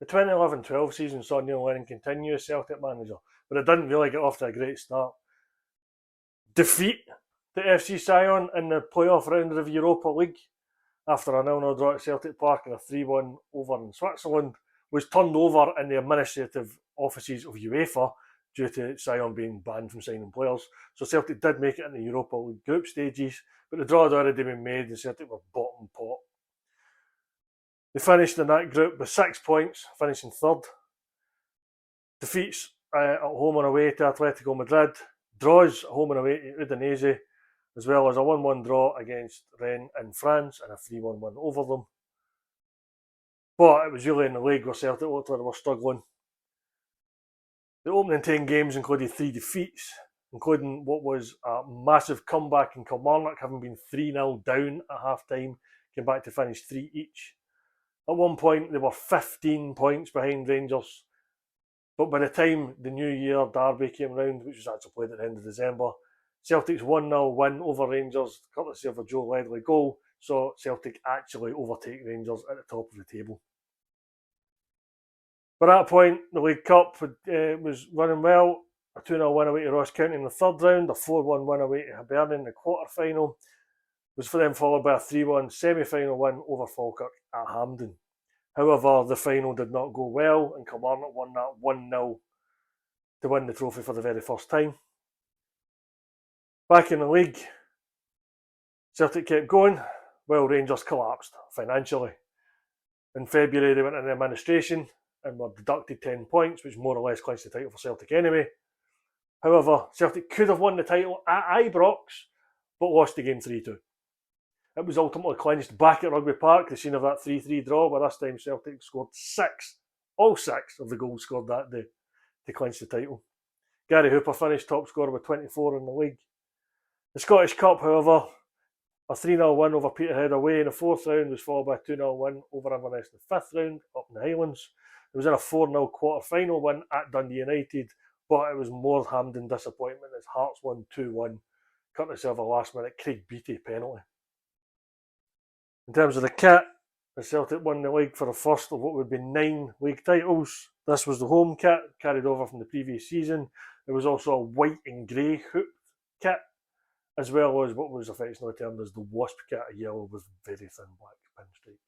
The 2011-12 season saw Neil Lennon continue as Celtic manager, but it didn't really get off to a great start. Defeat to FC Sion in the playoff round of the Europa League after a 0-0 draw at Celtic Park and a 3-1 over in Switzerland was turned over in the administrative offices of UEFA due to Sion being banned from signing players. So Celtic did make it in the Europa League group stages, but the draw had already been made and Celtic were bottom pot. They finished in that group with 6 points, finishing third. Defeats at home and away to Atletico Madrid, draws at home and away to Udinese, as well as a 1-1 draw against Rennes in France and a 3-1 win over them. But it was really in the league where Celtic looked like they were struggling. The opening 10 games included 3 defeats, including what was a massive comeback in Kilmarnock, having been 3-0 down at half-time, came back to finish 3 each. At one point, they were 15 points behind Rangers, but by the time the New Year derby came round, which was actually played at the end of December, Celtic's 1-0 win over Rangers, courtesy of a Joe Ledley goal, saw Celtic actually overtake Rangers at the top of the table. By that point, the League Cup was running well. A 2-0 win away to Ross County in the third round, a 4-1 win away to Hibernian in the quarter-final, was for them followed by a 3-1 semi-final win over Falkirk at Hampden. However, the final did not go well, and Kilmarnock won that 1-0 to win the trophy for the very first time. Back in the league, Celtic kept going, while Rangers collapsed financially. In February, they went into administration and were deducted 10 points, which more or less clinched the title for Celtic anyway. However, Celtic could have won the title at Ibrox, but lost the game 3-2. It was ultimately clinched back at Rugby Park, the scene of that 3-3 draw, where this time Celtic scored all six of the goals scored that day to clinch the title. Gary Hooper finished top scorer with 24 in the league. The Scottish Cup, however, a 3-0 win over Peterhead away in the fourth round was followed by a 2-0 win over Inverness in the fifth round up in the Highlands. It was in a 4-0 quarter-final win at Dundee United, but it was more Hampden disappointment as Hearts won 2-1, courtesy of a last-minute Craig Beattie penalty. In terms of the kit, the Celtic won the league for the first of what would be 9 league titles. This was the home kit, carried over from the previous season. There was also a white and grey hooped kit, as well as what was affectionately termed as the Wasp kit, a yellow with very thin black pinstripes.